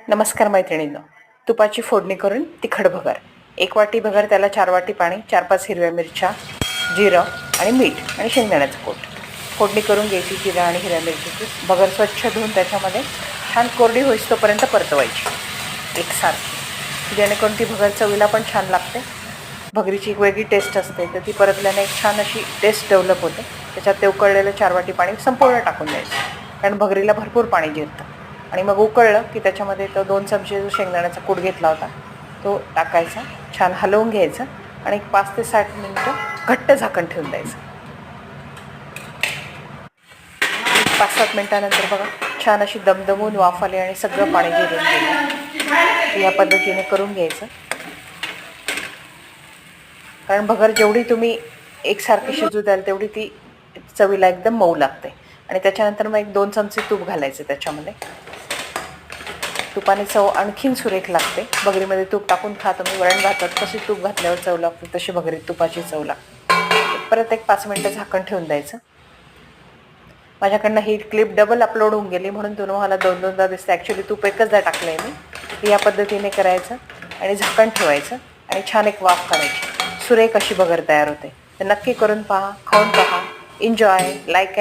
नमस्कार मैत्रिणींनो, तुपाची फोडणी करून तिखट भगर. 1 वाटी भगर, त्याला 4 वाटी पाणी, 4-5 हिरव्या मिरच्या, जिरं आणि मीठ आणि शेंगदाण्याचं कूट. फोडणी करून घ्यायची जिरं आणि हिरव्या मिरचीची. भगर स्वच्छ धुवून त्याच्यामध्ये छान कोरडी होईस्तोपर्यंत परतवायची एकसारखी, जेणेकरून ती भगर चवीला पण छान लागते. भगरीची एक वेगळी टेस्ट असते, तर ती परतल्याने एक छान अशी टेस्ट डेव्हलप होते. त्याच्यात ते उकळलेलं 4 वाटी पाणी संपूर्ण टाकून द्यायचं, कारण भगरीला भरपूर पाणी जिरतं. आणि मग उकळलं की त्याच्यामध्ये तो 2 चमचे जो शेंगदाण्याचा कूट घेतला होता तो टाकायचा, छान हलवून घ्यायचं आणि 5 ते 7 मिनिटं घट्ट झाकण ठेवून द्यायचं. 5-7 मिनिटानंतर बघा छान अशी दमदमून वाफ आली आणि सगळं पाणी जिरून गेलं. या पद्धतीने करून घ्यायचं, कारण भगर जेवढी तुम्ही एकसारखी शिजू द्याल तेवढी ती चवीला एकदम मऊ लागते. आणि त्याच्यानंतर मग 1-2 चमचे तूप घालायचं त्याच्यामध्ये. तुपाने चव आणखीन सुरेख लागते. भगरीमध्ये तूप टाकून खा तुम्ही. वरण भातात कशी तूप घातल्यावर चव लागते तशी भगरीत तुपाची चव लागते. परत 5 मिनिटं झाकण ठेवून द्यायचं. माझ्याकडनं ही क्लिप डबल अपलोड होऊन गेली म्हणून तुम्हाला 2-2दा दिसते. ॲक्च्युली तूप एकचदा टाकलं आहे मी. या पद्धतीने करायचं आणि झाकण ठेवायचं आणि छान एक वाफ काढायची. सुरेख अशी भगर तयार होते. तर नक्की करून पहा, खाऊन पहा. Enjoy, like